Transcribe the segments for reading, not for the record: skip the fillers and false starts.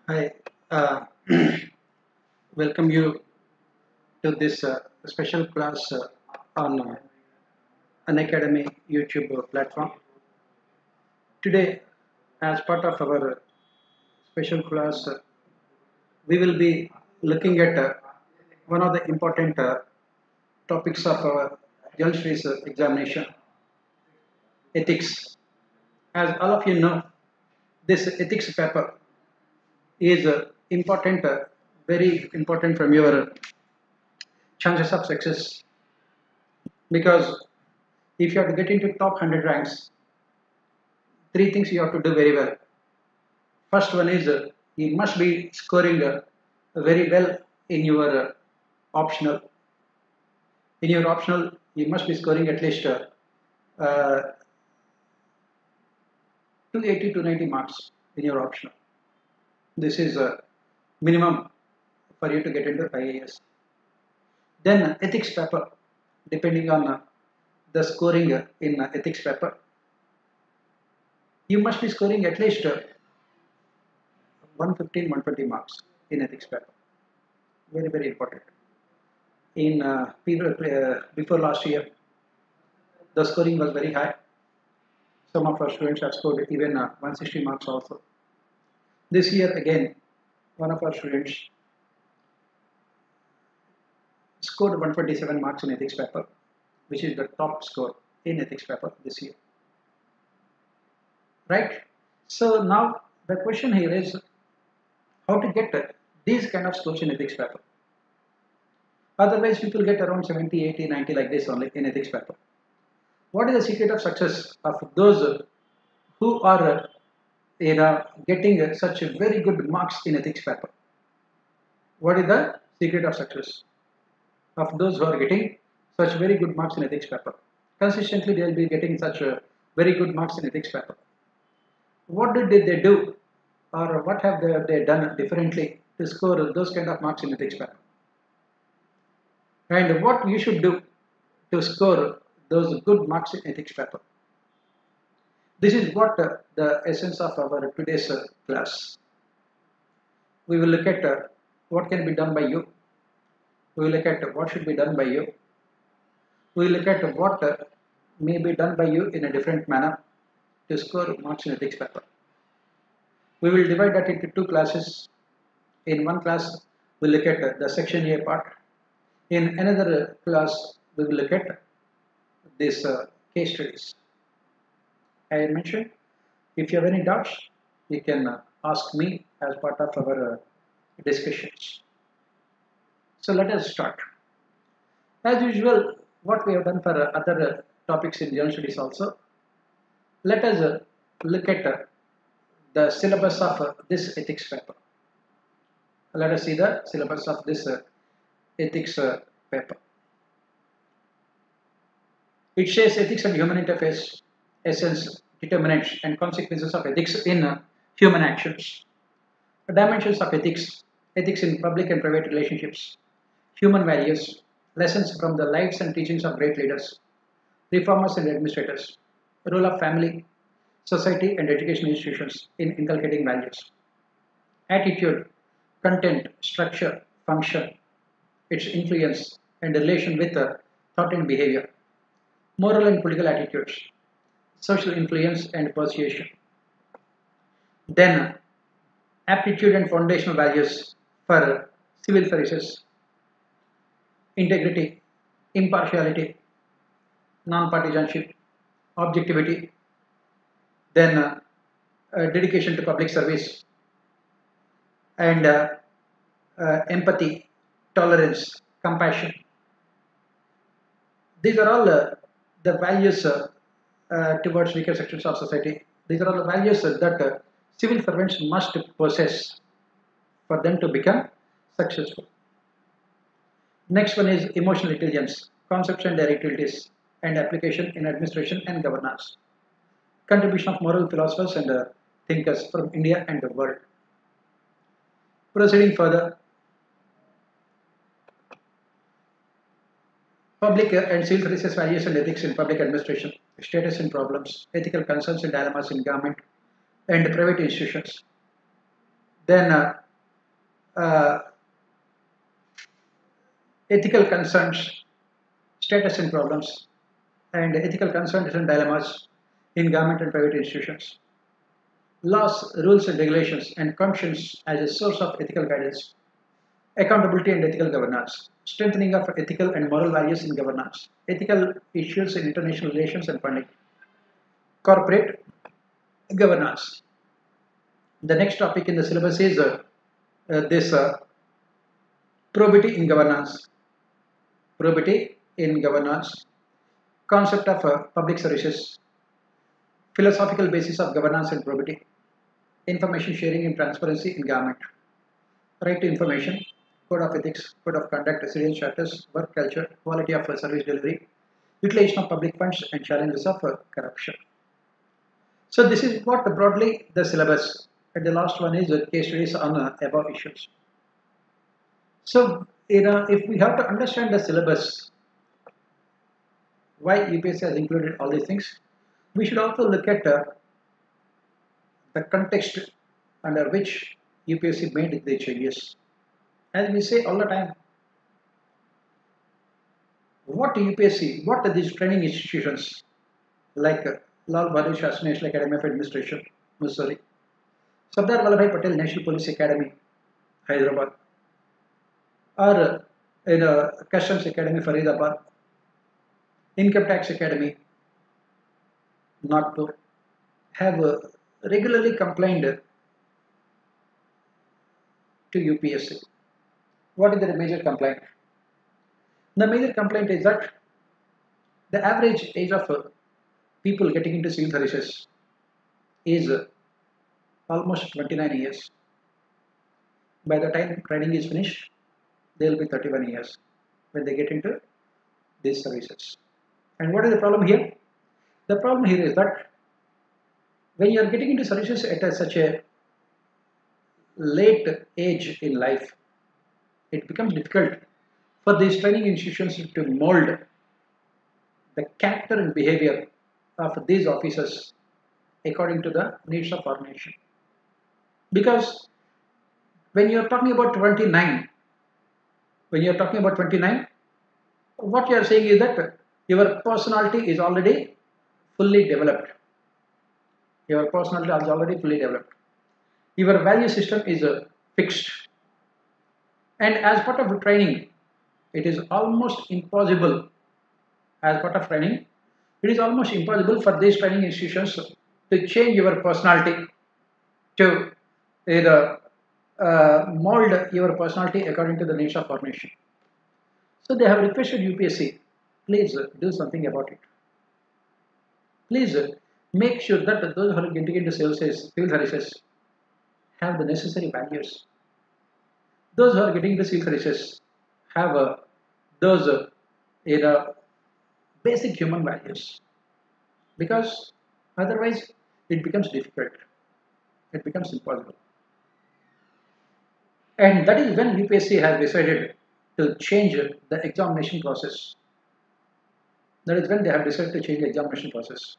Hi, welcome you to this special class on Unacademy YouTube platform. Today, as part of our special class, we will be looking at one of the important topics of our general studies examination, ethics. As all of you know, this ethics paper is important, very important from your chances of success because if you have to get into top 100 ranks, three things you have to do very well. First one is you must be scoring very well in your optional. In your optional, you must be scoring at least 280 to 90 marks in your optional. This is a minimum for you to get into IAS. Then ethics paper, depending on the scoring in ethics paper, you must be scoring at least 115, 120 marks in ethics paper. Very, very important. In before last year, the scoring was very high. Some of our students have scored even 160 marks also. This year again, one of our students scored 127 marks in ethics paper, which is the top score in ethics paper this year. Right? So now the question here is how to get these kind of scores in ethics paper. Otherwise, people get around 70, 80, 90 like this only in ethics paper. What is the secret of success of those who are getting such very good marks in ethics paper? What is the secret of success of those who are getting such very good marks in ethics paper? Consistently, they will be getting such very good marks in ethics paper. What did they do, or what have they done differently to score those kind of marks in ethics paper? And what you should do to score those good marks in ethics paper? This is what the essence of our today's class. We will look at what can be done by you. We will look at what should be done by you. We will look at what may be done by you in a different manner to score marks in ethics paper. We will divide that into two classes. In one class, we will look at the section A part. In another class, we will look at these case studies. I mentioned, if you have any doubts, you can ask me as part of our discussions. So let us start. As usual, what we have done for other topics in general studies also, let us look at the syllabus of this ethics paper. Let us see the syllabus of this ethics paper. It says ethics and human interface, essence, determinants, and consequences of ethics in human actions. The dimensions of ethics, ethics in public and private relationships, human values, lessons from the lives and teachings of great leaders, reformers and administrators, role of family, society and education institutions in inculcating values, attitude, content, structure, function, its influence and relation with thought and behavior, moral and political attitudes, social influence and persuasion. Then aptitude and foundational values for civil services, integrity, impartiality, non-partisanship, objectivity, then dedication to public service, and empathy, tolerance, compassion. These are all the values towards weaker sections of society. These are all the values that civil servants must possess for them to become successful. Next one is emotional intelligence, concepts and their utilities, and application in administration and governance. Contribution of moral philosophers and thinkers from India and the world. Proceeding further, public and civil services values and ethics in public administration, status and problems, ethical concerns and dilemmas in government and private institutions. then uh, ethical concerns, status and problems, and ethical concerns and dilemmas in government and private institutions. Laws, rules and regulations, and conscience as a source of ethical guidance. Accountability and ethical governance. Strengthening of ethical and moral values in governance. Ethical issues in international relations and funding. Corporate governance. The next topic in the syllabus is this probity in governance. Probity in governance. Concept of public services. Philosophical basis of governance and probity. Information sharing and transparency in government. Right to information. Code of ethics, code of conduct, residence charters, work culture, quality of service delivery, utilization of public funds, and challenges of corruption. So this is what broadly the syllabus. And the last one is case studies on above issues. So if we have to understand the syllabus, why UPSC has included all these things, we should also look at the context under which UPSC made the changes. As we say all the time, what UPSC, what are these training institutions like Lal Bahadur Shastri National Academy of Administration, Missouri, Sardar Vallabhbhai Patel National Police Academy, Hyderabad, or Customs Academy, Faridabad, Income Tax Academy, Nagpur, have regularly complained to UPSC. What is the major complaint? The major complaint is that the average age of people getting into civil services is almost 29 years. By the time training is finished, they will be 31 years when they get into these services. And what is the problem here? The problem here is that when you are getting into services at such a late age in life, it becomes difficult for these training institutions to mold the character and behavior of these officers according to the needs of our nation. Because when you are talking about 29, what you are saying is that your personality is already fully developed. Your personality is already fully developed. Your value system is fixed. And as part of the training, it is almost impossible. As part of training, it is almost impossible for these training institutions to change your personality, to either mold your personality according to the needs of our nation. So they have requested UPSC, please do something about it. Please make sure that those who are getting into civil services have the necessary values. Those who are getting into civil services have those basic human values, because otherwise it becomes difficult, it becomes impossible. And that is when UPSC has decided to change the examination process. That is when they have decided to change the examination process.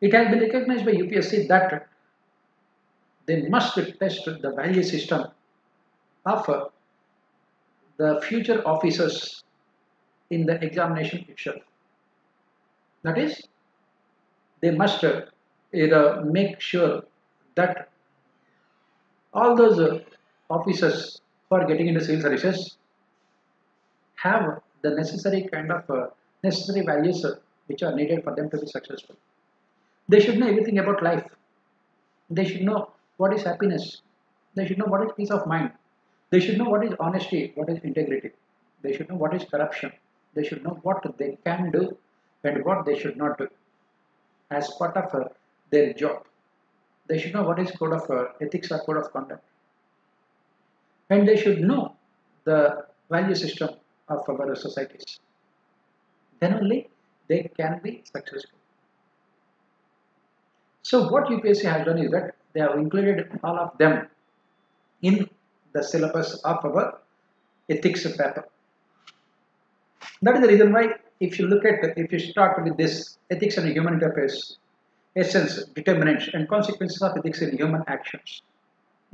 It has been recognized by UPSC that they must test the value system of the future officers in the examination itself. That is, they must make sure that all those officers who are getting into civil services have the necessary kind of necessary values which are needed for them to be successful. They should know everything about life. They should know what is happiness. They should know what is peace of mind. They should know what is honesty, what is integrity. They should know what is corruption. They should know what they can do and what they should not do as part of their job. They should know what is code of ethics or code of conduct. And they should know the value system of our societies. Then only they can be successful. So what UPSC has done is that they have included all of them in the syllabus of our ethics paper. That is the reason why if you start with this ethics and human interface, essence, determinants and consequences of ethics in human actions.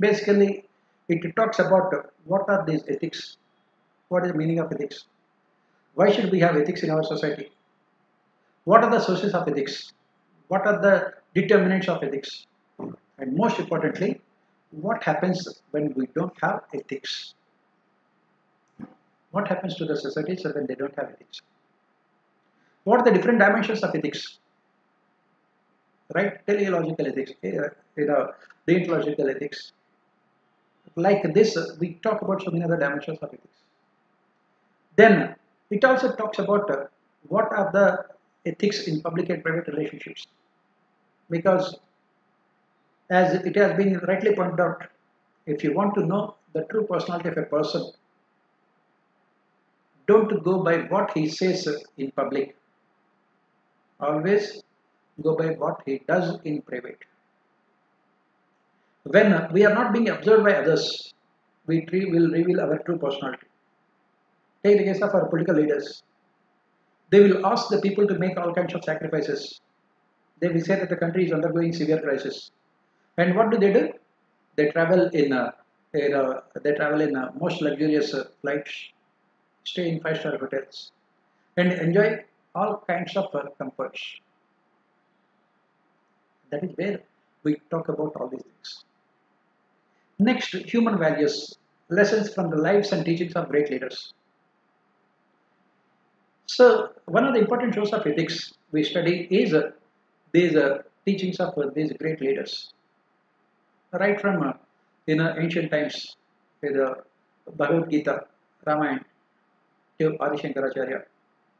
Basically, it talks about what are these ethics, what is the meaning of ethics, why should we have ethics in our society, what are the sources of ethics, what are the determinants of ethics, and most importantly, what happens when we don't have ethics. What happens to the societies when they don't have ethics? What are the different dimensions of ethics? Right? Teleological ethics, deontological ethics. Like this, we talk about so many other dimensions of ethics. Then it also talks about what are the ethics in public and private relationships. Because as it has been rightly pointed out, if you want to know the true personality of a person, don't go by what he says in public. Always go by what he does in private. When we are not being observed by others, we will reveal our true personality. Take the case of our political leaders. They will ask the people to make all kinds of sacrifices. They will say that the country is undergoing severe crisis. And what do? They travel in most luxurious flights, stay in 5-star hotels, and enjoy all kinds of comforts. That is where we talk about all these things. Next, human values, lessons from the lives and teachings of great leaders. So, one of the important sources of ethics we study is these teachings of these great leaders. Right from ancient times, the Bhagavad Gita, Ramayana, to Adi Shankaracharya,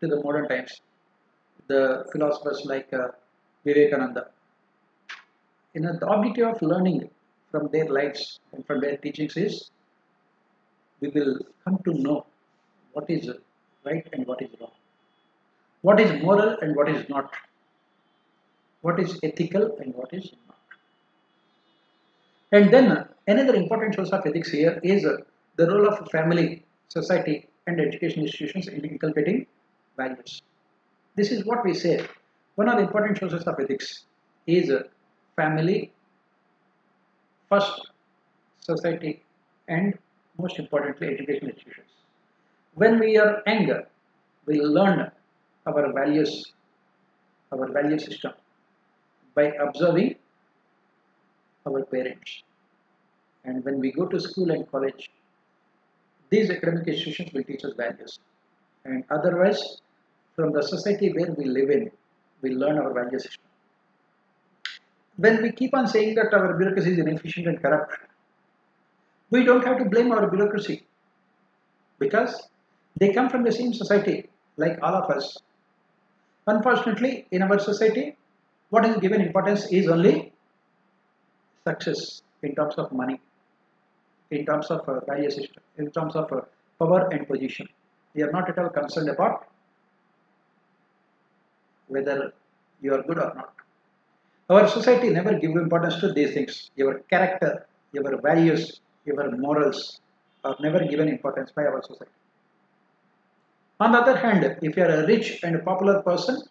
to the modern times, the philosophers like Vivekananda. The objective of learning from their lives and from their teachings is we will come to know what is right and what is wrong, what is moral and what is not, what is ethical and what is not. And then another important source of ethics here is the role of family, society, and education institutions in inculcating values. This is what we say. One of the important sources of ethics is family, first, society, and most importantly, education institutions. When we are young, we learn our values, our value system by observing our parents. And when we go to school and college, these academic institutions will teach us values. And otherwise, from the society where we live in, we learn our value system. When we keep on saying that our bureaucracy is inefficient and corrupt, we don't have to blame our bureaucracy because they come from the same society like all of us. Unfortunately, in our society, what is given importance is only success in terms of money, in terms of value system, in terms of power and position. We are not at all concerned about whether you are good or not. Our society never gives importance to these things. Your character, your values, your morals are never given importance by our society. On the other hand, if you are a rich and a popular person,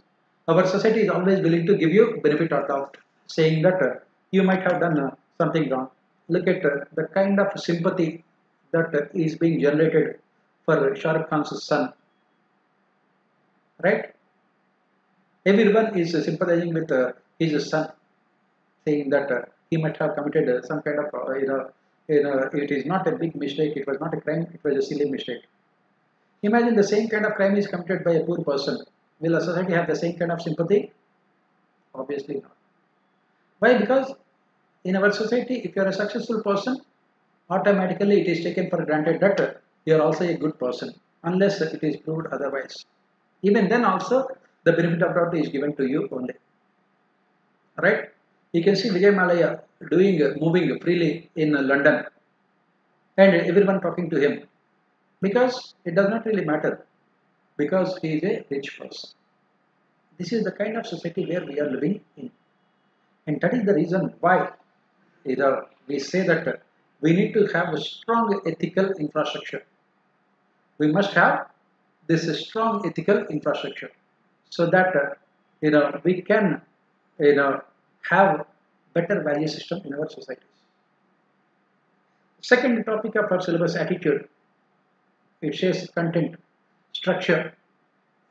our society is always willing to give you benefit of doubt, saying that you might have done something wrong. Look at the kind of sympathy that is being generated for Shah Rukh Khan's son. Right? Everyone is sympathizing with his son, saying that he might have committed some kind of, it is not a big mistake, it was not a crime, it was a silly mistake. Imagine the same kind of crime is committed by a poor person. Will a society have the same kind of sympathy? Obviously not. Why? Because in our society, if you are a successful person, automatically it is taken for granted that you are also a good person, unless it is proved otherwise. Even then also, the benefit of doubt is given to you only. Right? You can see Vijay Malaya moving freely in London and everyone talking to him because it does not really matter because he is a rich person. This is the kind of society where we are living in. And that is the reason why we say that we need to have a strong ethical infrastructure. We must have this strong ethical infrastructure so that we can have better value system in our societies. Second topic of our syllabus, attitude. It shares content, structure,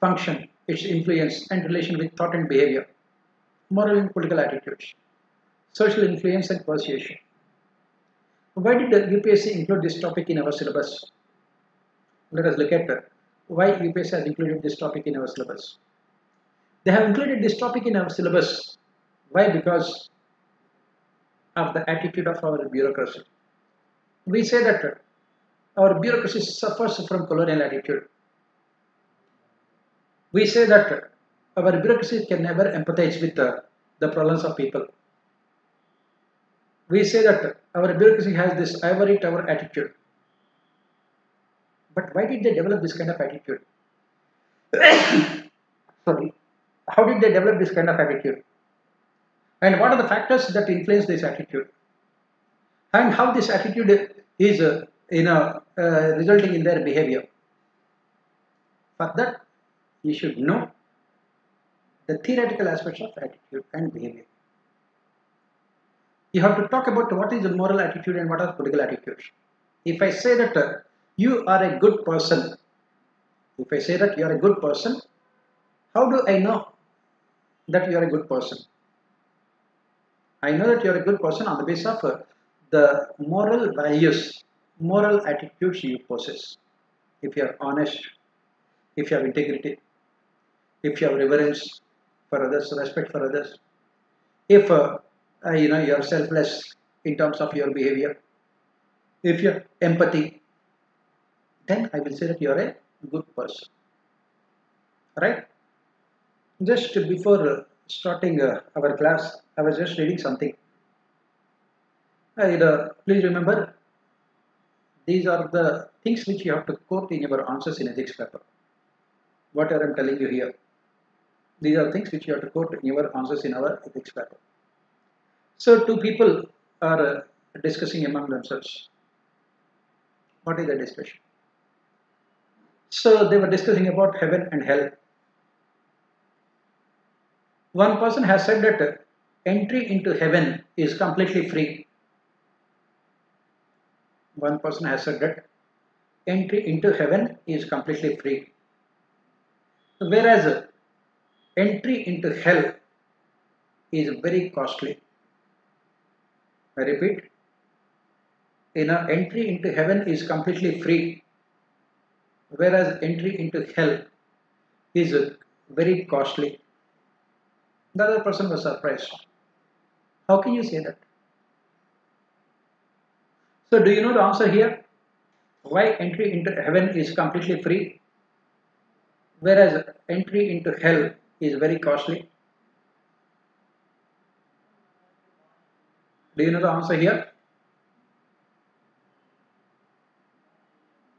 function, its influence and relation with thought and behavior, moral and political attitudes, social influence and persuasion. Why did the UPSC include this topic in our syllabus? Let us look at why UPSC has included this topic in our syllabus. They have included this topic in our syllabus. Why? Because of the attitude of our bureaucracy. We say that our bureaucracy suffers from colonial attitude. We say that our bureaucracy can never empathize with the problems of people. We say that our bureaucracy has this ivory tower attitude. But why did they develop this kind of attitude? Sorry. How did they develop this kind of attitude? And what are the factors that influence this attitude? And how this attitude is resulting in their behavior? For that, you should know the theoretical aspects of attitude and behavior. You have to talk about what is the moral attitude and what are political attitudes. If I say that you are a good person, how do I know that you are a good person? I know that you are a good person on the basis of the moral values, moral attitudes you possess. If you are honest, if you have integrity, if you have reverence for others, respect for others, if you are selfless in terms of your behavior, if you have empathy, then I will say that you are a good person. Right? Just before starting our class, I was just reading something. Please remember, these are the things which you have to quote in your answers in ethics paper. Whatever I am telling you here, these are things which you have to quote in your answers in our ethics paper. So two people are discussing among themselves. What is the discussion? So they were discussing about heaven and hell. One person has said that entry into heaven is completely free. One person has said that entry into heaven is completely free. Whereas entry into hell is very costly. I repeat, entry into heaven is completely free, whereas entry into hell is very costly. The other person was surprised. How can you say that? So do you know the answer here? Why entry into heaven is completely free, whereas entry into hell is very costly? Do you know the answer here?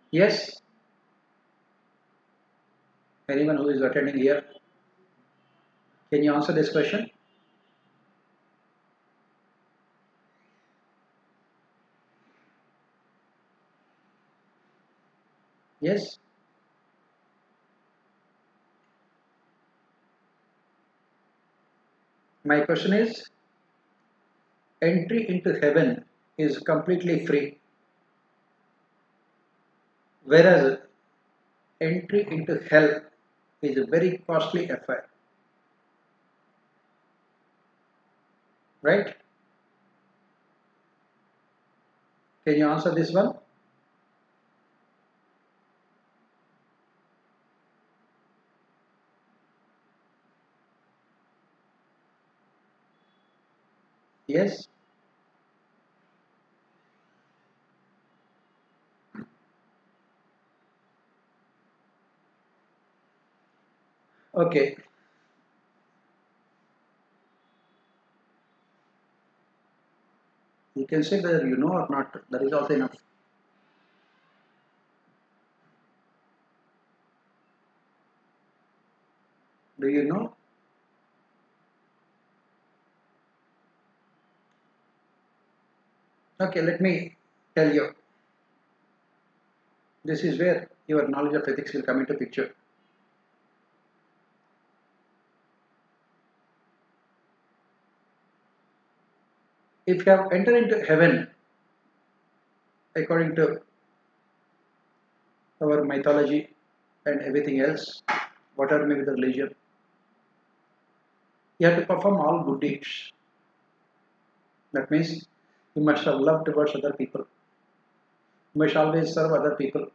Yes? Anyone who is attending here? Can you answer this question? Yes? My question is, entry into heaven is completely free, whereas entry into hell is a very costly affair. Right? Can you answer this one? Yes? Okay. You can say whether you know or not. That is also enough. Do you know? Okay, let me tell you. This is where your knowledge of ethics will come into picture. If you have entered into heaven, according to our mythology and everything else, whatever may be the religion, you have to perform all good deeds. That means you must have love towards other people. You must always serve other people.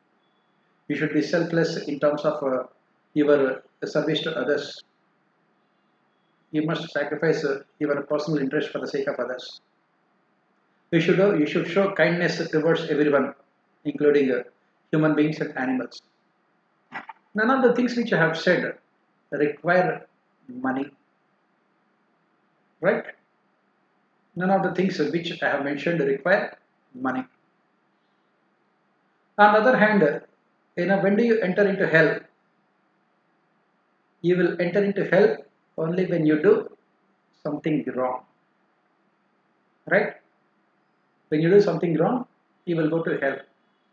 You should be selfless in terms of your service to others. You must sacrifice your personal interest for the sake of others. You should show kindness towards everyone, including human beings and animals. None of the things which I have said require money, right? None of the things which I have mentioned require money. On the other hand, when do you enter into hell? You will enter into hell only when you do something wrong, right? When you do something wrong, you will go to hell.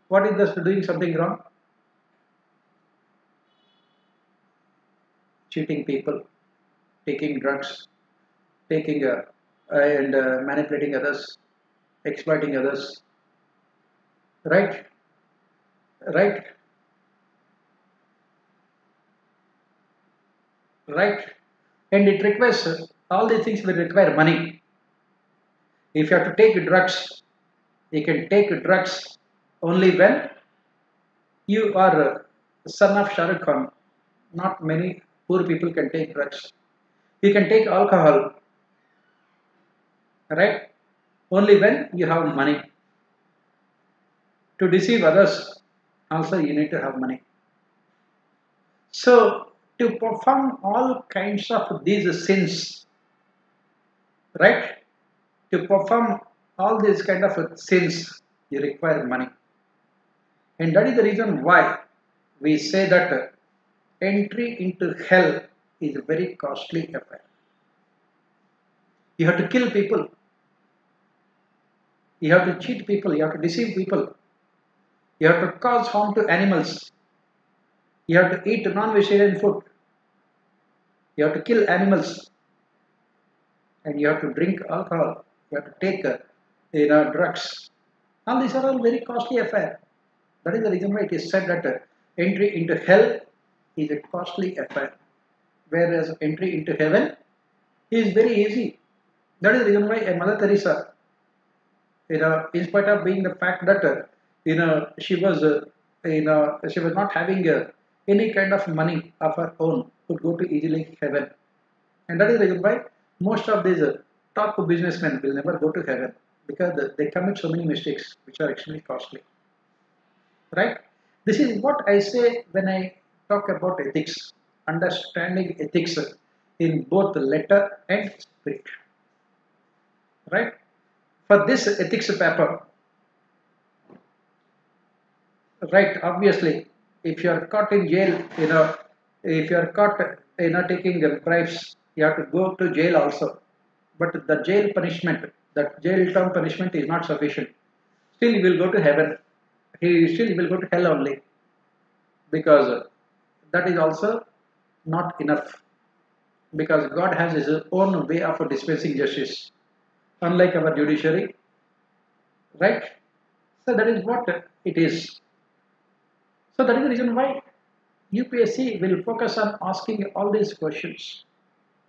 What is this doing something wrong? Cheating people, taking drugs, taking and manipulating others, exploiting others, right? Right? Right? And it requires all these things will require money. If you have to take drugs, you can take drugs only when you are son of Shah Rukh Khan. Not many poor people can take drugs. You can take alcohol, right? Only when you have money. To deceive others, also you need to have money. So, to perform all kinds of these sins, right? To perform all these kind of sins, you require money. And that is the reason why we say that entry into hell is a very costly affair. You have to kill people. You have to cheat people. You have to deceive people. You have to cause harm to animals. You have to eat non-vegetarian food. You have to kill animals. And you have to drink alcohol. You have to take drugs. All these are all very costly affair. That is the reason why it is said that entry into hell is a costly affair, whereas entry into heaven is very easy. That is the reason why Mother Teresa, in spite of being the fact that she was she was not having any kind of money of her own, could go to easily heaven, and that is the reason why most of these top businessmen will never go to heaven, because they commit so many mistakes which are extremely costly. Right? This is what I say when I talk about ethics, understanding ethics in both the letter and spirit. Right? For this ethics paper, right, obviously, if you are caught in jail, if you are caught, taking bribes, you have to go to jail also. But the jail punishment, that jail term punishment is not sufficient. Still, you will go to heaven. Still will go to hell only, because that is also not enough, because God has his own way of dispensing justice, unlike our judiciary, right? So that is what it is. So that is the reason why UPSC will focus on asking all these questions,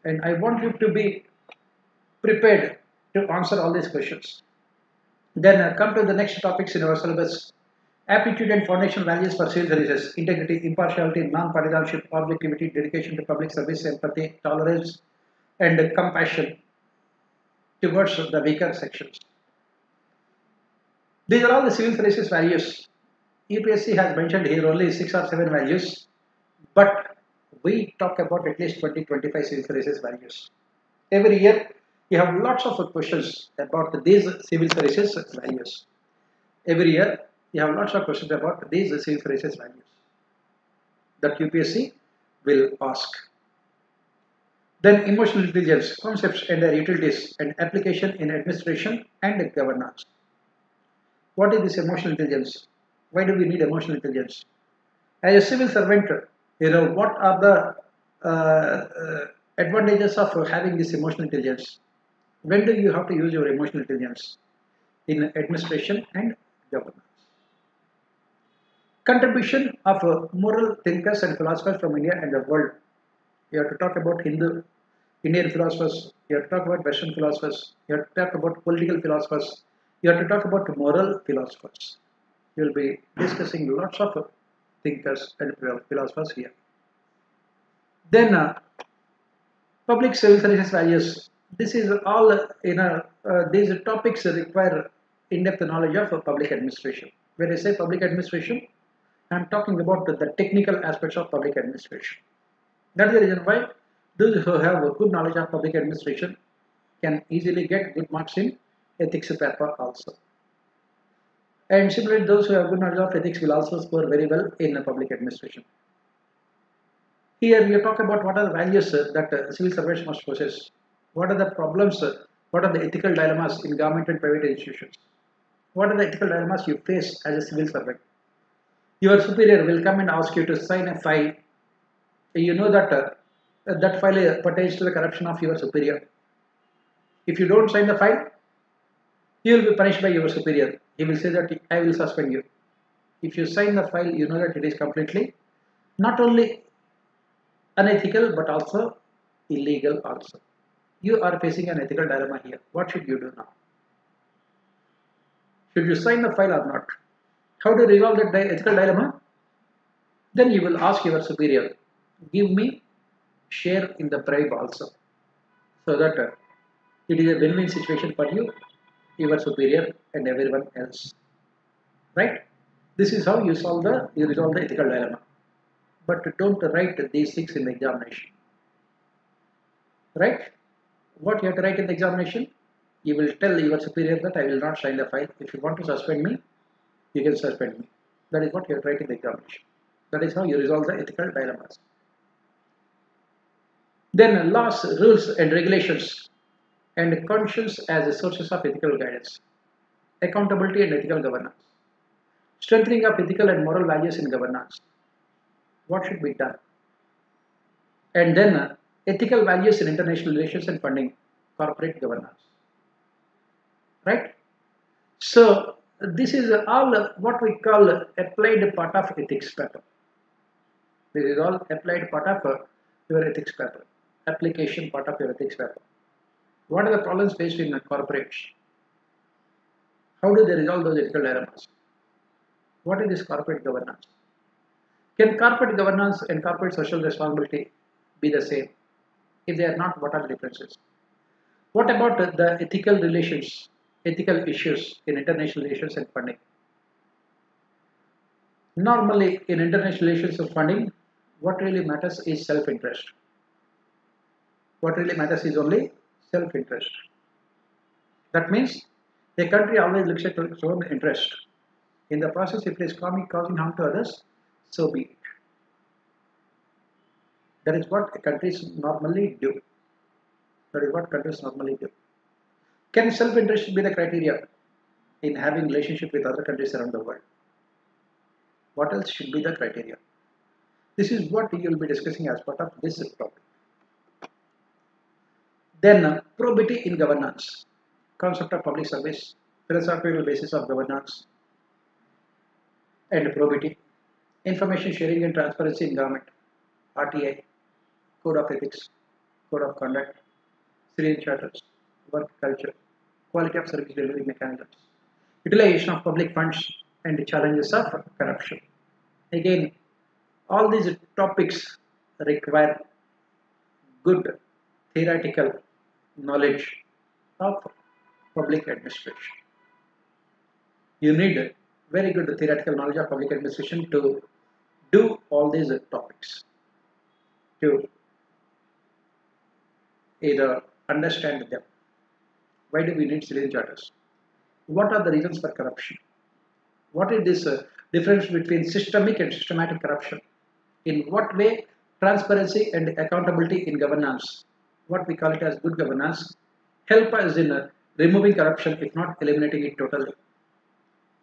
and I want you to be prepared to answer all these questions. Then come to the next topics in our syllabus. Aptitude and foundational values for civil services: integrity, impartiality, non-partisanship, objectivity, dedication to public service, empathy, tolerance, and compassion towards the weaker sections. These are all the civil services values. UPSC has mentioned here only 6 or 7 values, but we talk about at least 20-25 civil services values. Every year, you have lots of questions about these civil services values. Every year, you have lots of questions about these civil services values that UPSC will ask. Then emotional intelligence, concepts and their utilities, and application in administration and governance. What is this emotional intelligence? Why do we need emotional intelligence? As a civil servant, what are the advantages of having this emotional intelligence? When do you have to use your emotional intelligence? In administration and governance. Contribution of moral thinkers and philosophers from India and the world. You have to talk about Indian philosophers, you have to talk about Western philosophers, you have to talk about political philosophers, you have to talk about moral philosophers. You will be discussing lots of thinkers and philosophers here. Then public civil services values. This is all these topics require in-depth knowledge of public administration. When I say public administration, I am talking about the technical aspects of public administration. That is the reason why those who have a good knowledge of public administration can easily get good marks in ethics paper also. And similarly, those who have good knowledge of ethics will also score very well in public administration. Here we talk about what are the values that civil servants must possess. What are the problems, what are the ethical dilemmas in government and private institutions. What are the ethical dilemmas you face as a civil servant. Your superior will come and ask you to sign a file. You know that that file pertains to the corruption of your superior. If you don't sign the file, you will be punished by your superior. He will say that I will suspend you. If you sign the file, you know that it is completely not only unethical but also illegal also. You are facing an ethical dilemma here. What should you do now? Should you sign the file or not? How to resolve that ethical dilemma? Then you will ask your superior, give me share in the bribe also, so that it is a win-win situation for you, your superior and everyone else. Right? This is how you resolve the ethical dilemma. But don't write these things in the examination. Right? What you have to write in the examination? You will tell your superior that I will not sign the file. If you want to suspend me, you can suspend me. That is what you have to write in the examination. That is how you resolve the ethical dilemmas. Then laws, rules and regulations and conscience as sources of ethical guidance. Accountability and ethical governance. Strengthening of ethical and moral values in governance. What should be done? And then ethical values in international relations and funding, corporate governance. Right? So this is all what we call applied part of ethics paper. This is all applied part of your ethics paper. Application part of your ethics paper. What are the problems faced in corporates? How do they resolve those ethical dilemmas? What is this corporate governance? Can corporate governance and corporate social responsibility be the same? If they are not, what are the differences? What about the ethical relations, ethical issues in international relations and funding? Normally, in international relations and funding, what really matters is self-interest. What really matters is only self-interest. That means a country always looks at its own interest. In the process, if it is causing harm to others, so be it. That is what countries normally do. That is what countries normally do. Can self-interest be the criteria in having relationship with other countries around the world? What else should be the criteria? This is what we will be discussing as part of this topic. Then probity in governance, concept of public service, philosophical basis of governance, and probity, information sharing and transparency in government, RTI, code of ethics, code of conduct, civilian charters, work culture, quality of service delivery mechanisms, utilization of public funds, and the challenges of corruption. Again, all these topics require good theoretical knowledge of public administration. You need very good theoretical knowledge of public administration to do all these topics, to either understand them. Why do we need civilian charters? What are the reasons for corruption? What is this difference between systemic and systematic corruption? In what way transparency and accountability in governance, what we call it as good governance, help us in removing corruption if not eliminating it totally?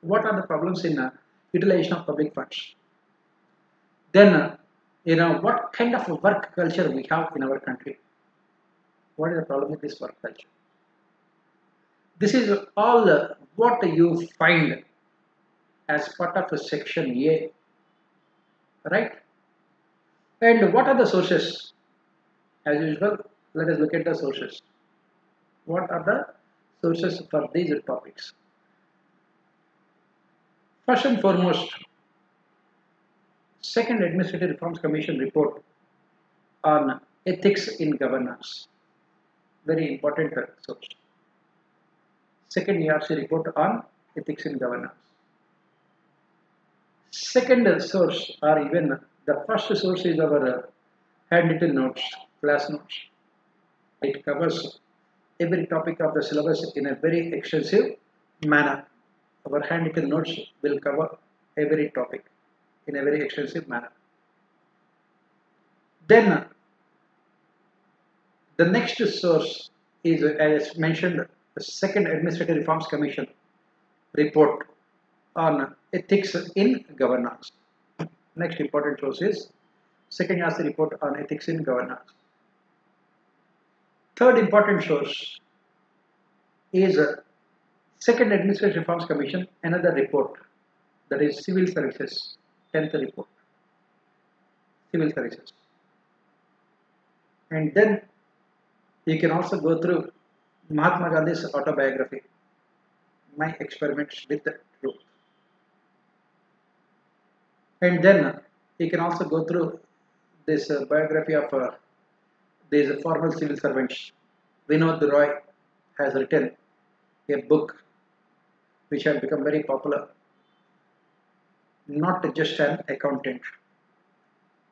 What are the problems in utilization of public funds? Then, what kind of work culture we have in our country? What is the problem with this work culture? This is all what you find as part of section A, right? And what are the sources? As usual, let us look at the sources. What are the sources for these topics? First and foremost, Second Administrative Reforms Commission report on ethics in governance. Very important source. Second ERC report on ethics in governance. Second source, or even the first source, is our handwritten notes, class notes. It covers every topic of the syllabus in a very extensive manner. Our handwritten notes will cover every topic in a very extensive manner. Then the next source is, as mentioned, the Second Administrative Reforms Commission report on ethics in governance. Next important source is Second ERC report on ethics in governance. Third important source is Second Administrative Reforms Commission, another report, that is Civil Services, 10th report, Civil Services. And then you can also go through Mahatma Gandhi's autobiography, My Experiments with the Truth. And then you can also go through this biography of these former civil servants. Vinod Roy has written a book which has become very popular. Not just an accountant.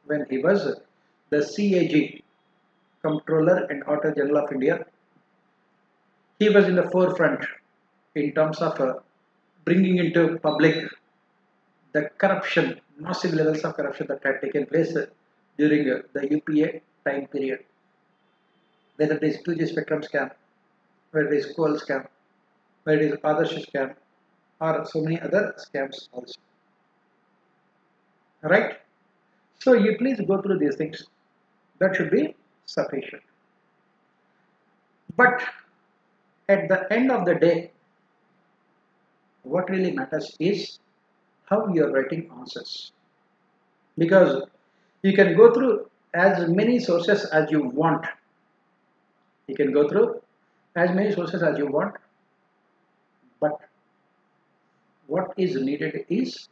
When he was the CAG, Comptroller and Auditor General of India, he was in the forefront in terms of bringing into public the corruption, massive levels of corruption that had taken place during the UPA time period. Whether it is 2G spectrum scam, whether it is coal scam, whether it is Adarsh scam, or so many other scams also. Right? So you please go through these things. That should be sufficient. But at the end of the day, what really matters is how you are writing answers. Because you can go through as many sources as you want. You can go through as many sources as you want. But what is needed is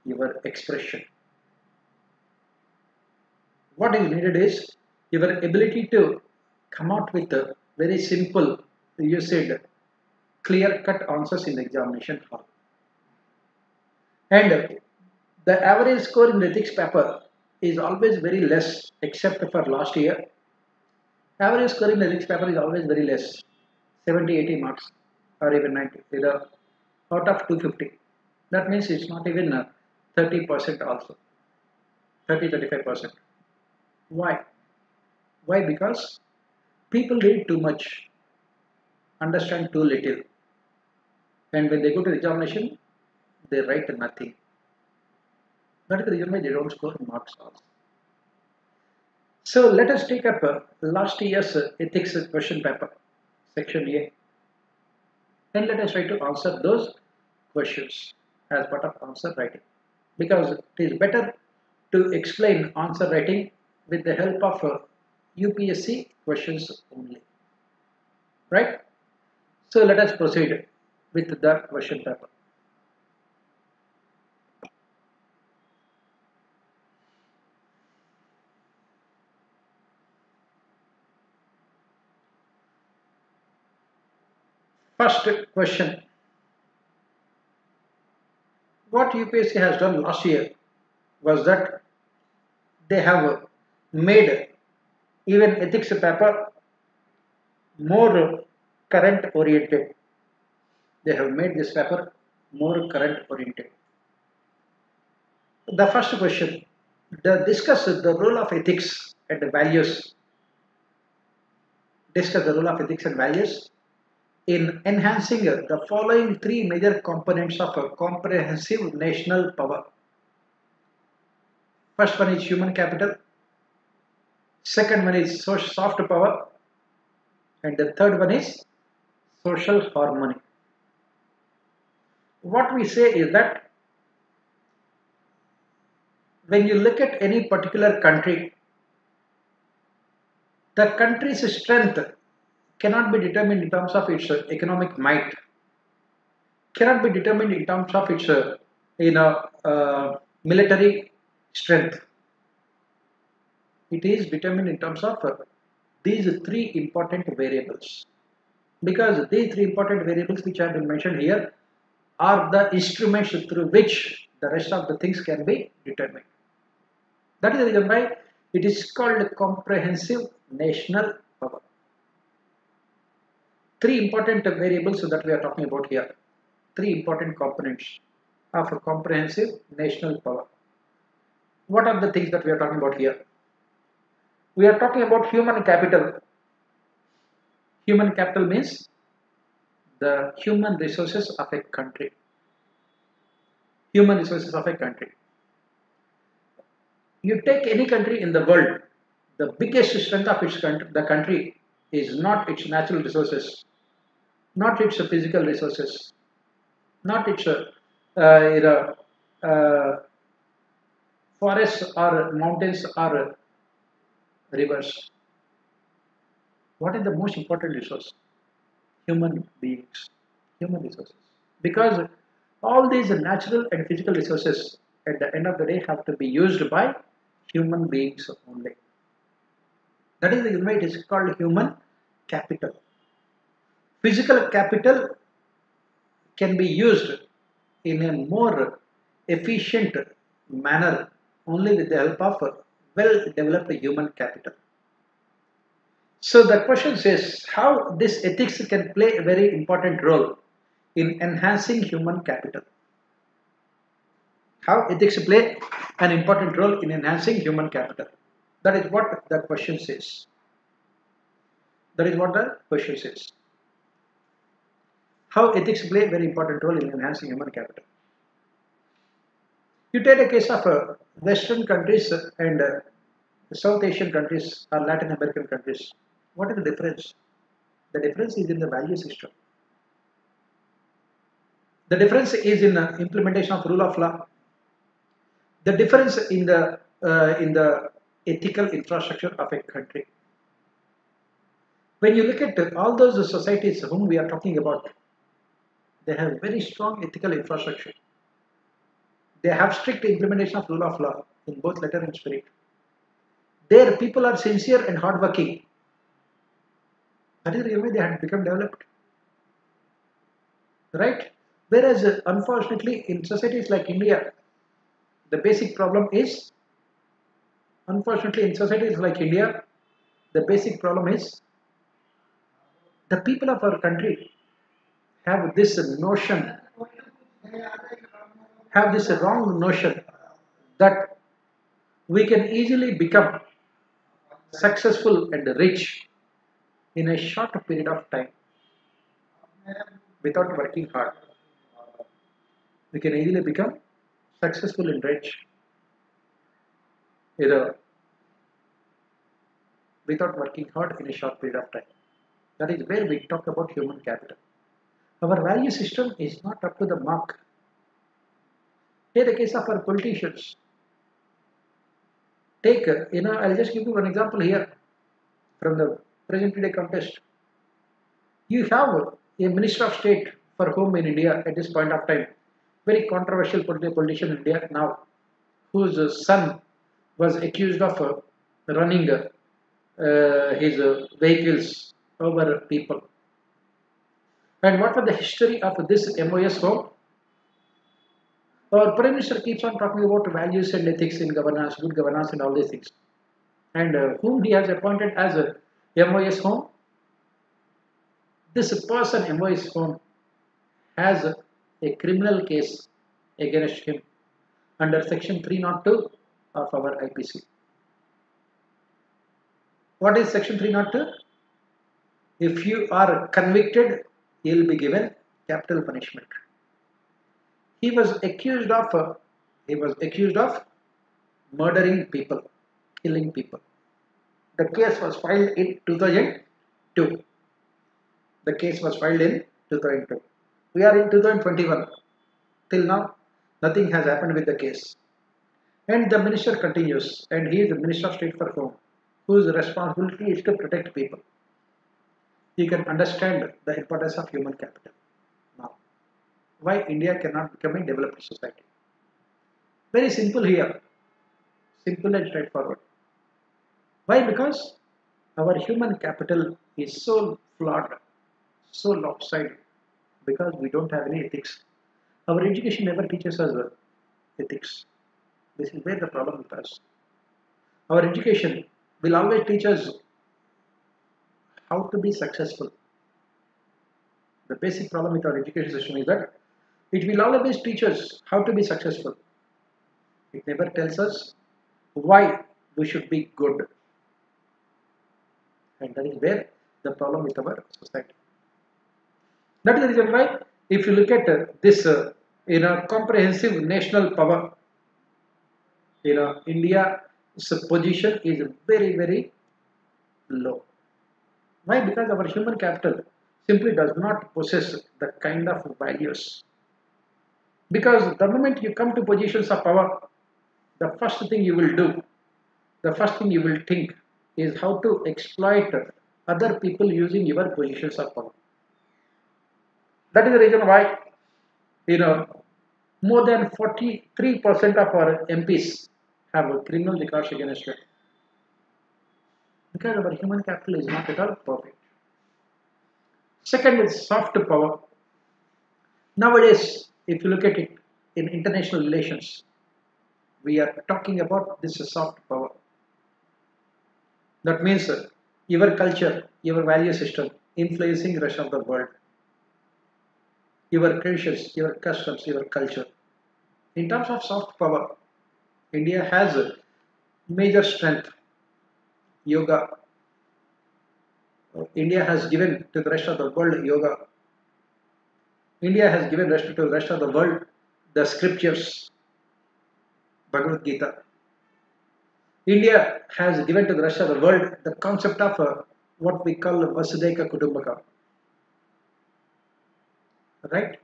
your expression. What is needed is your ability to come out with a very simple, you said, clear-cut answers in the examination hall. And the average score in the ethics paper is always very less, except for last year. Average score in the ethics paper is always very less, 70, 80 marks, or even 90, either out of 250. That means it's not even 30% also, 30-35%. Why? Why? Because people read too much, understand too little, and when they go to the examination, they write nothing. That is the reason why they don't score marks also. So let us take up last year's ethics question paper, section A, and let us try to answer those questions as part of answer writing, because it is better to explain answer writing with the help of UPSC questions only, right? So let us proceed with the question paper. First question. What UPSC has done last year was that they have made even ethics paper more current oriented. They have made this paper more current oriented. The first question, they discuss the role of ethics and values. Discuss the role of ethics and values in enhancing the following three major components of a comprehensive national power. First one is human capital, second one is soft power, and the third one is social harmony. what we say is that when you look at any particular country, the country's strength cannot be determined in terms of its economic might, cannot be determined in terms of its military strength. It is determined in terms of these three important variables, because these three important variables which have been mentioned here are the instruments through which the rest of the things can be determined. That is the reason why it is called comprehensive national power. Three important variables that we are talking about here, three important components of a comprehensive national power. What are the things that we are talking about here? We are talking about human capital. Human capital means the human resources of a country. Human resources of a country. You take any country in the world, the biggest strength of its country, the country is not its natural resources, not its physical resources, not its forests or mountains or rivers. What is the most important resource? Human beings, human resources. Because all these natural and physical resources at the end of the day have to be used by human beings only. That is the reason why it is called human capital. Physical capital can be used in a more efficient manner only with the help of well-developed human capital. So the question is how this ethics can play a very important role in enhancing human capital. How ethics play an important role in enhancing human capital. That is what the question says. That is what the question says. How ethics play a very important role in enhancing human capital. You take a case of Western countries and South Asian countries or Latin American countries. What is the difference? The difference is in the value system. The difference is in the implementation of rule of law. The difference in the ethical infrastructure of a country. When you look at all those societies whom we are talking about, they have very strong ethical infrastructure. They have strict implementation of rule of law in both letter and spirit. Their people are sincere and hardworking. That is the way they have become developed. Right? Whereas, unfortunately, in societies like India, the basic problem is, unfortunately, in societies like India, the basic problem is the people of our country have this notion, have this wrong notion that we can easily become successful and rich in a short period of time without working hard. We can easily become successful and rich without working hard in a short period of time. That is where we talk about human capital. Our value system is not up to the mark. Take the case of our politicians. Take, I'll just give you one example here from the present day context. You have a Minister of State for Home in India at this point of time, very controversial politician in India now, whose son was accused of running his vehicles over people. And what was the history of this MOS home? Our Prime Minister keeps on talking about values and ethics in governance, good governance and all these things. And whom he has appointed as a MOS home? This person, MOS home, has a criminal case against him under section 302 of our IPC. What is section 302? If you are convicted, you will be given capital punishment. He was accused of murdering people, killing people. The case was filed in 2002. The case was filed in 2002. We are in 2021. Till now, nothing has happened with the case. And the minister continues, and he is the Minister of State for Home, whose responsibility is to protect people. You can understand the importance of human capital. Now, why India cannot become a developed society? Very simple here, simple and straightforward. Why? Because our human capital is so flawed, so lopsided, because we don't have any ethics. Our education never teaches us ethics. This is where the problem with us. Our education will always teach us how to be successful. The basic problem with our education system is that it will always teach us how to be successful. It never tells us why we should be good. And that is where the problem with our society. That is the reason why, if you look at this in a comprehensive national power, India's position is very, very low. Why? Because our human capital simply does not possess the kind of values. Because the moment you come to positions of power, the first thing you will do, the first thing you will think is how to exploit other people using your positions of power. That is the reason why, more than 43% of our MPs have criminal records against them. Because our human capital is not at all perfect. Second is soft power. Nowadays, if you look at it in international relations, we are talking about this soft power. That means your culture, your value system influencing the rest of the world. Your traditions, your customs, your culture. In terms of soft power, India has a major strength. Yoga. India has given to the rest of the world yoga. India has given to the rest of the world the scriptures, Bhagavad Gita. India has given to the rest of the world the concept of what we call Vasudhaiva Kutumbakam. Right?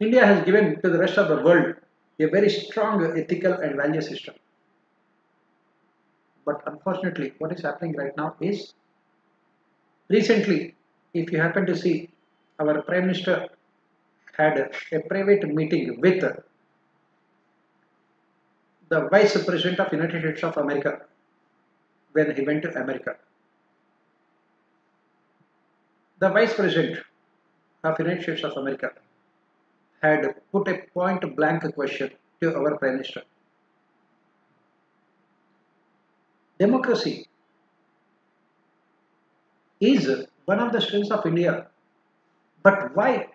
India has given to the rest of the world a very strong ethical and value system. But unfortunately, what is happening right now is, recently, if you happen to see, our Prime Minister had a private meeting with the Vice President of United States of America when he went to America. The Vice President of United States of America had put a point blank question to our Prime Minister. Democracy is one of the strengths of India, but why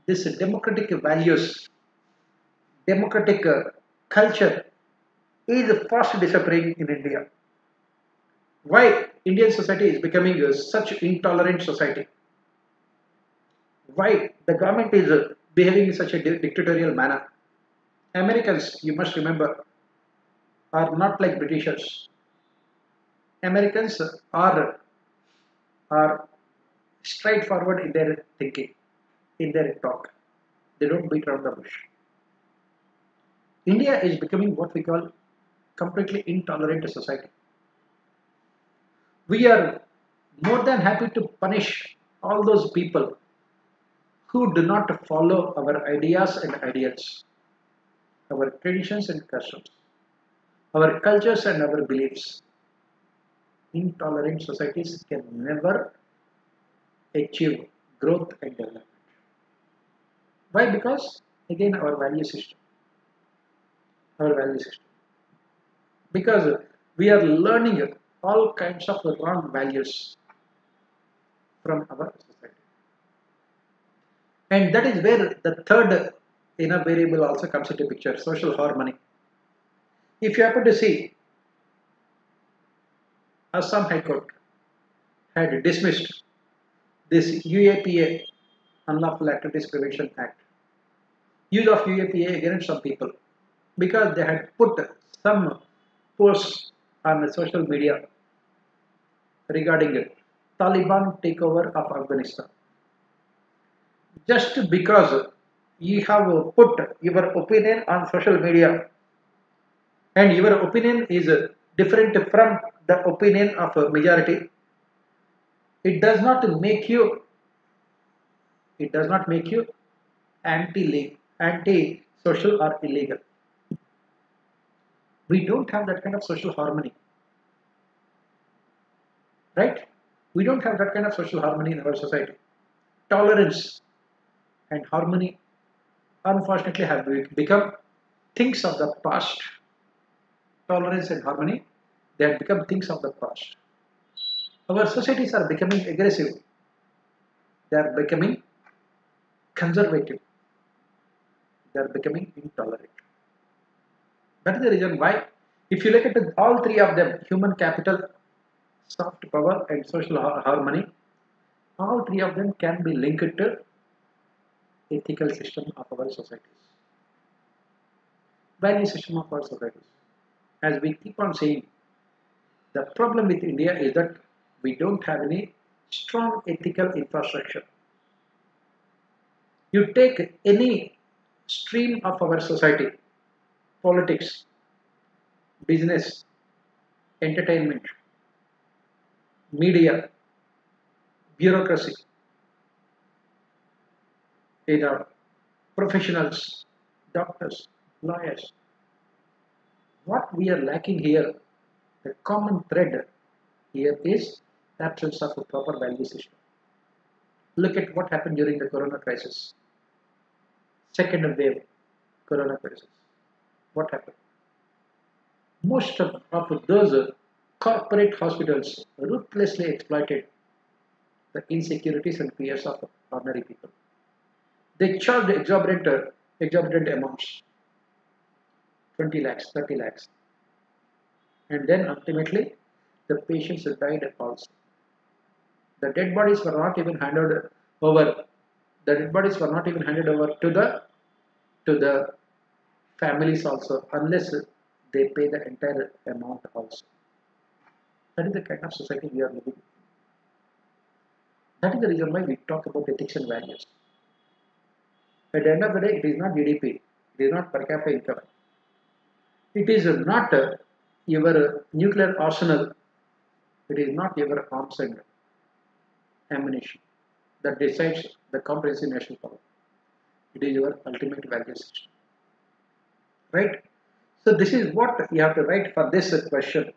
this democratic values, democratic culture is fast disappearing in India? Why Indian society is becoming such intolerant society? Why the government is behaving in such a dictatorial manner? Americans, you must remember, are not like Britishers. Americans are straightforward in their thinking, in their talk. They don't beat around the bush. India is becoming what we call completely intolerant society. We are more than happy to punish all those people who do not follow our ideas and ideals, our traditions and customs, our cultures and our beliefs. Intolerant societies can never achieve growth and development. Why? Because again our value system. Our value system. Because we are learning all kinds of wrong values from our society. And that is where the third variable also comes into picture, social harmony. If you happen to see, Assam High Court had dismissed this UAPA, Unlawful Activities Prevention Act, use of UAPA against some people, because they had put some posts on the social media regarding Taliban takeover of Afghanistan. Just because you have put your opinion on social media and your opinion is different from the opinion of a majority, it does not make you anti social or illegal. We don't have that kind of social harmony, right? We don't have that kind of social harmony in our society. Tolerance and harmony unfortunately have become things of the past. Tolerance and harmony, they have become things of the past. Our societies are becoming aggressive, they are becoming conservative, they are becoming intolerant. That is the reason why, if you look at all three of them, human capital, soft power, and social harmony, all three of them can be linked to ethical system of our societies, value system of our societies. As we keep on saying, the problem with India is that we don't have any strong ethical infrastructure. You take any stream of our society, politics, business, entertainment, media, bureaucracy, professionals, doctors, lawyers. What we are lacking here, the common thread here is the absence of a proper value system. Look at what happened during the corona crisis. Second wave corona crisis. What happened? Most of those corporate hospitals ruthlessly exploited the insecurities and fears of ordinary people. They charged exorbitant amounts, 20 lakhs, 30 lakhs. And then ultimately, the patients died also. The dead bodies were not even handed over. The dead bodies were not even handed over to the families also, unless they pay the entire amount also. That is the kind of society we are living in. That is the reason why we talk about ethics and values. At the end of the day, it is not GDP, it is not per capita income. It is not your nuclear arsenal, it is not your arms and ammunition that decides the comprehensive national power. It is your ultimate value system. Right? So this is what you have to write for this question.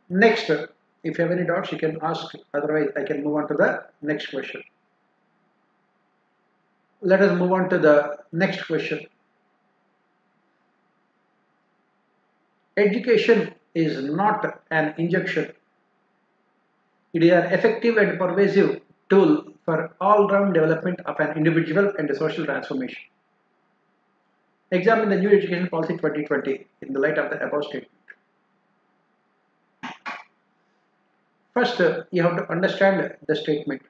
Next, if you have any doubts, you can ask. Otherwise, I can move on to the next question. Let us move on to the next question. Education is not an injection. It is an effective and pervasive tool for all-round development of an individual and a social transformation. Examine the new education policy 2020 in the light of the above statement. First, you have to understand the statement.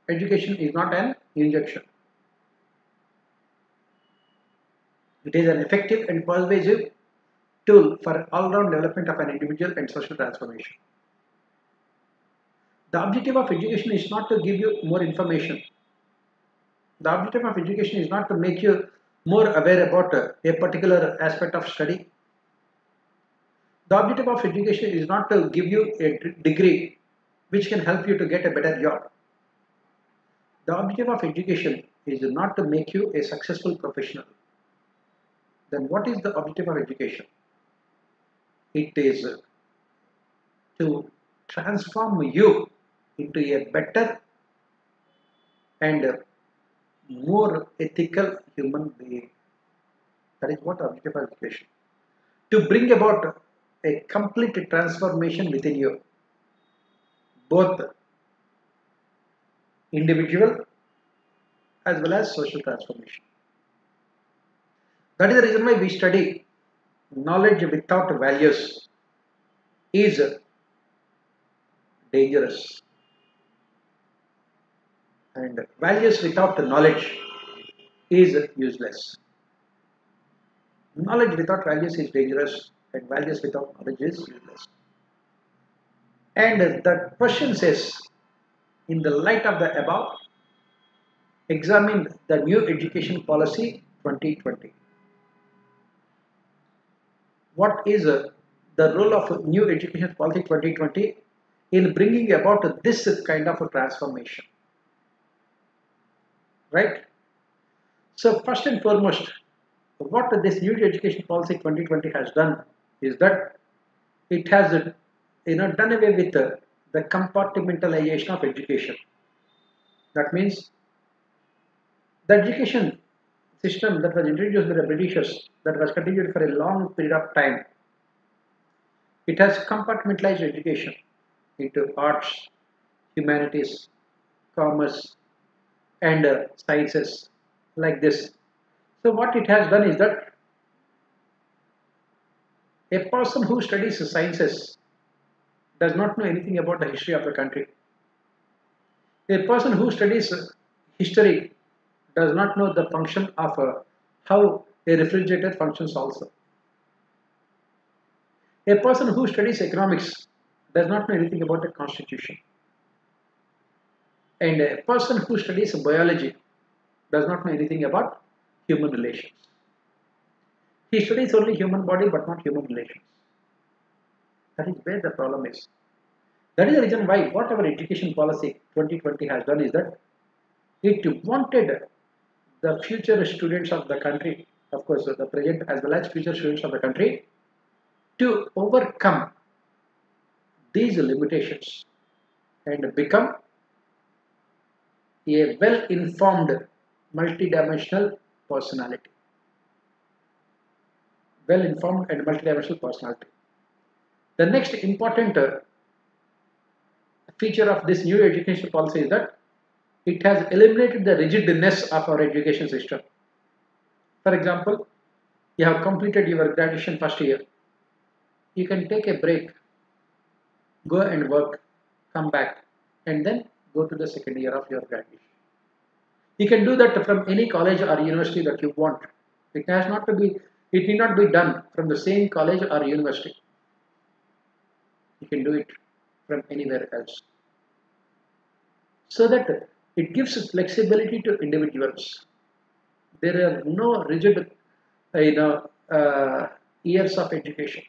Education is not an injection. It is an effective and pervasive tool for all-round development of an individual and social transformation. The objective of education is not to give you more information. The objective of education is not to make you more aware about a particular aspect of study. The objective of education is not to give you a degree which can help you to get a better job. The objective of education is not to make you a successful professional. Then what is the objective of education? It is to transform you into a better and more ethical human being. That is what objective of education. To bring about a complete transformation within you, both individual as well as social transformation. That is the reason why we study knowledge without values is dangerous, and values without knowledge is useless. Knowledge without values is dangerous, and values without knowledge is useless. And the question says, in the light of the above, examine the new education policy 2020. What is the role of new education policy 2020 in bringing about this kind of a transformation, right? So first and foremost, what this new education policy 2020 has done is that it has done away with the compartmentalization of education. That means the education system that was introduced by the Britishers, that was continued for a long period of time, it has compartmentalized education into arts, humanities, commerce, and sciences, like this. So what it has done is that a person who studies sciences does not know anything about the history of the country. A person who studies history does not know the function of how a refrigerator functions also. A person who studies economics does not know anything about the constitution. And a person who studies biology does not know anything about human relations. He studies only human body but not human relations. That is where the problem is. That is the reason why what our education policy 2020 has done is that it wanted the future students of the country, of course the present as well as future students of the country, to overcome these limitations and become a well-informed multidimensional personality. Well-informed and multidimensional personality. The next important feature of this new education policy is that it has eliminated the rigidness of our education system. For example, you have completed your graduation first year. You can take a break, go and work, come back, and then go to the second year of your graduation. You can do that from any college or university that you want. It need not be done from the same college or university. You can do it from anywhere else. So that it gives flexibility to individuals. There are no rigid, years of education.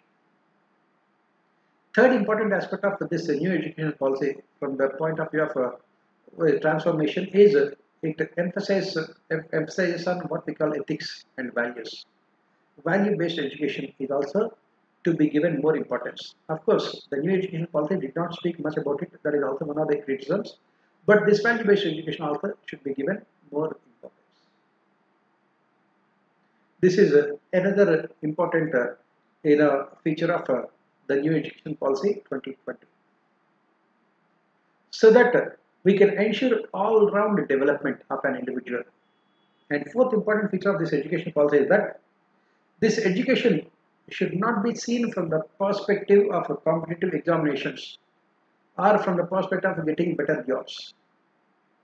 Third important aspect of this new education policy from the point of view of transformation is it emphasizes on what we call ethics and values. Value-based education is also to be given more importance. Of course, the new education policy did not speak much about it. That is also one of the criticisms. But this value-based education also should be given more importance. This is another important feature of the new education policy 2020. So that we can ensure all-round development of an individual. And fourth important feature of this education policy is that this education should not be seen from the perspective of competitive examinations or from the perspective of getting better jobs.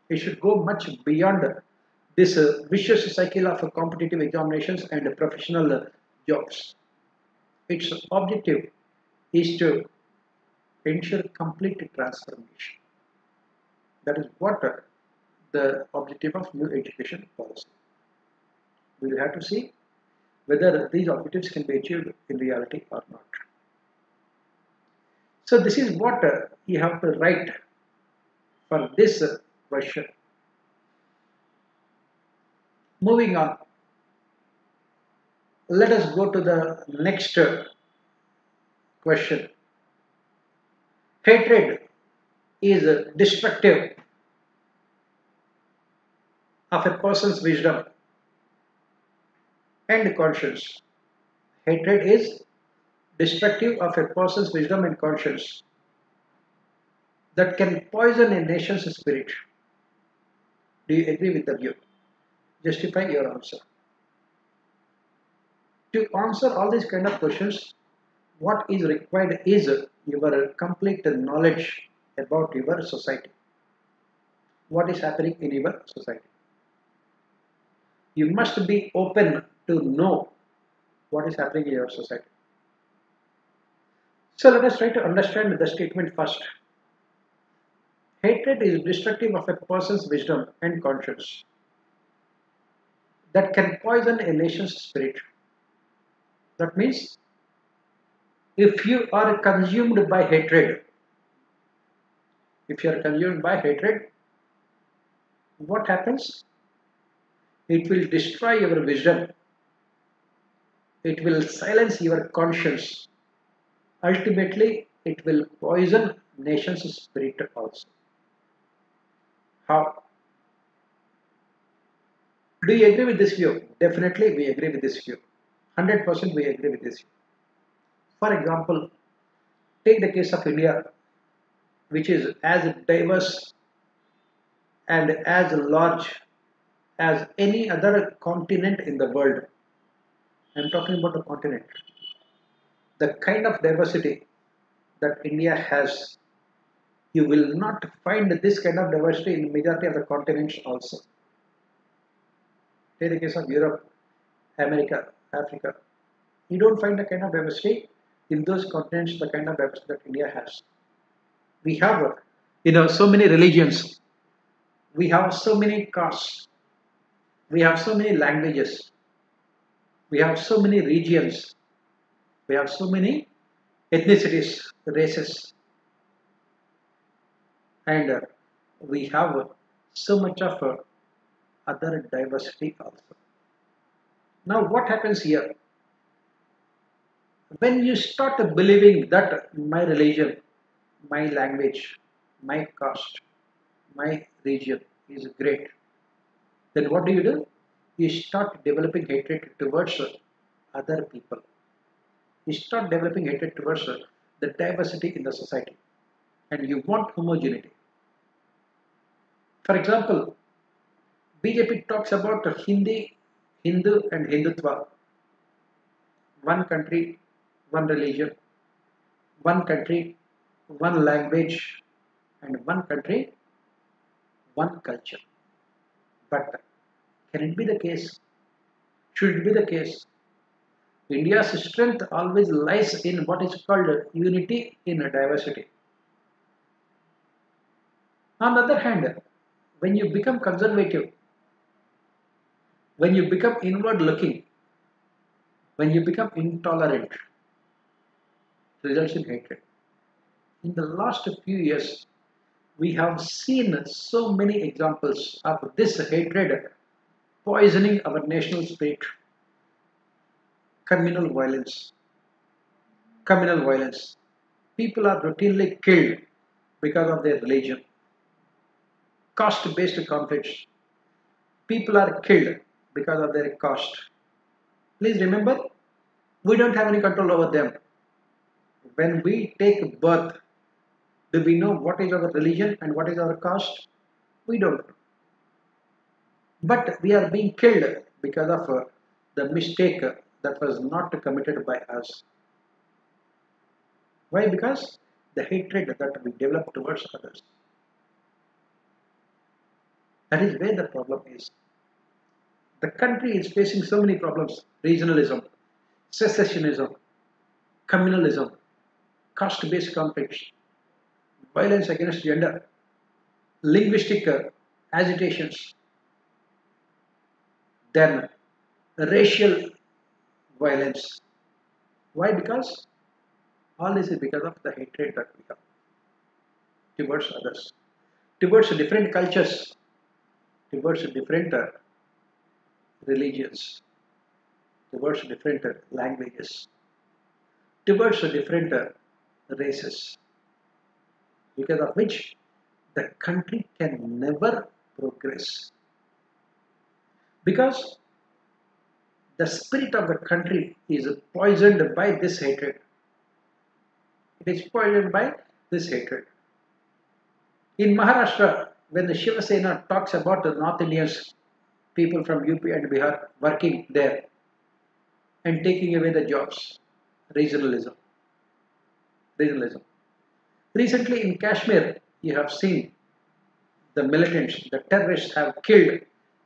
It should go much beyond this vicious cycle of competitive examinations and professional jobs. Its objective is to ensure complete transformation. That is what the objective of new education policy. We will have to see whether these objectives can be achieved in reality or not. So this is what you have to write for this question. Moving on, let us go to the next question. Hatred is destructive of a person's wisdom and conscience. Hatred is destructive of a person's wisdom and conscience that can poison a nation's spirit. Do you agree with the view? Justify your answer. To answer all these kind of questions, what is required is your complete knowledge about your society. What is happening in your society? You must be open to know what is happening in your society. So let us try to understand the statement first. Hatred is destructive of a person's wisdom and conscience that can poison a nation's spirit. That means if you are consumed by hatred, what happens? It will destroy your vision. It will silence your conscience. Ultimately, it will poison nation's spirit also. How? Do you agree with this view? Definitely we agree with this view. 100% we agree with this view. For example, take the case of India, which is as diverse and as large as any other continent in the world. I am talking about a continent. The kind of diversity that India has, you will not find this kind of diversity in majority of the continents also. Take the case of Europe, America, Africa. You don't find the kind of diversity in those continents, the kind of diversity that India has. We have, so many religions. We have so many castes. We have so many languages. We have so many regions. We have so many ethnicities, races. And we have so much of other diversity also. Now what happens here? When you start believing that my religion, my language, my caste, my region is great, then what do? You start developing hatred towards other people. You start developing hatred towards the diversity in the society, and you want homogeneity. For example, BJP talks about Hindi, Hindu and Hindutva. One country, one religion, one country, one language, and one country, one culture. But can it be the case? Should it be the case? India's strength always lies in what is called unity in diversity. On the other hand, when you become conservative, when you become inward looking, when you become intolerant, results in hatred. In the last few years, we have seen so many examples of this hatred poisoning our national spirit. Communal violence. People are routinely killed because of their religion. Caste-based conflicts. People are killed because of their caste. Please remember, we don't have any control over them. When we take birth, do we know what is our religion and what is our caste? We don't. But we are being killed because of the mistake that was not committed by us. Why? Because the hatred that we develop towards others. That is where the problem is. The country is facing so many problems: regionalism, secessionism, communalism, caste-based conflicts, violence against gender, linguistic agitations, then racial violence. Why? Because all this is because of the hatred that we have towards others, towards different cultures, towards different religions, towards different languages, towards different races, because of which the country can never progress. Because the spirit of the country is poisoned by this hatred. It is poisoned by this hatred. In Maharashtra, when the Shiva Sena talks about the North Indians, people from UP and Bihar working there and taking away the jobs, regionalism. Recently in Kashmir, you have seen the militants, the terrorists have killed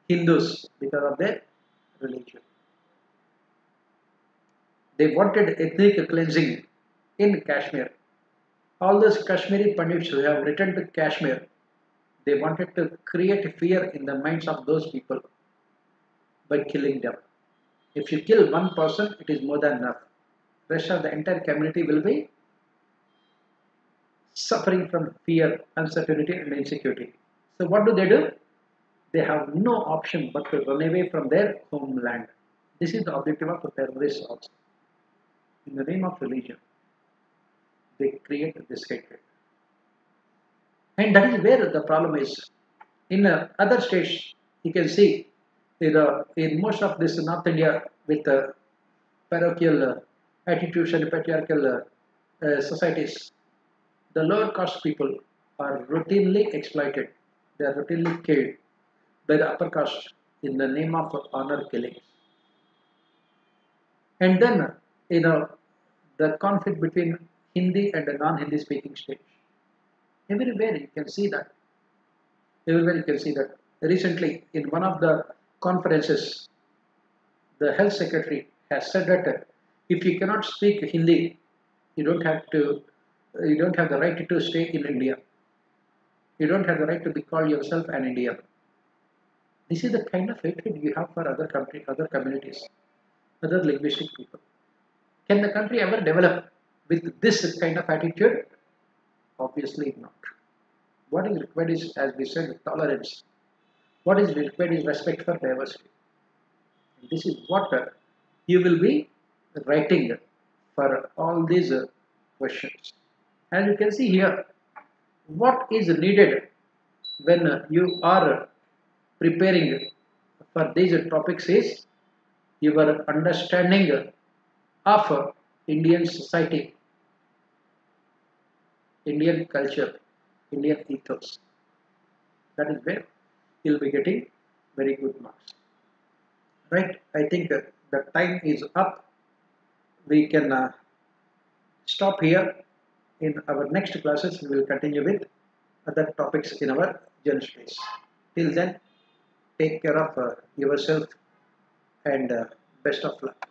Hindus because of their religion. They wanted ethnic cleansing in Kashmir. All those Kashmiri Pandits who have returned to Kashmir, they wanted to create fear in the minds of those people. by killing them. If you kill one person, it is more than enough. Rest of the entire community will be suffering from fear, uncertainty, and insecurity. So what do? They have no option but to run away from their homeland. This is the objective of the terrorists also. In the name of religion, they create this hatred. And that is where the problem is. In other states, you can see in most of this North India with parochial attitudes and patriarchal societies, the lower caste people are routinely exploited. They are routinely killed by the upper caste in the name of honor killings. And then, the conflict between Hindi and the non-Hindi speaking states. Everywhere you can see that. Everywhere you can see that. Recently, in one of the conferences, the health secretary has said that if you cannot speak Hindi, you don't have the right to stay in India. You don't have the right to be called yourself an Indian. This is the kind of hatred you have for other communities, other linguistic people. Can the country ever develop with this kind of attitude? Obviously not. What is required is, as we said, tolerance. What is required is respect for diversity. This is what you will be writing for all these questions. As you can see here, what is needed when you are preparing for these topics is your understanding of Indian society, Indian culture, Indian ethos. That is where you will be getting very good marks. Right? I think the time is up. We can stop here. In our next classes, we will continue with other topics in our general space. Till then, take care of yourself and best of luck.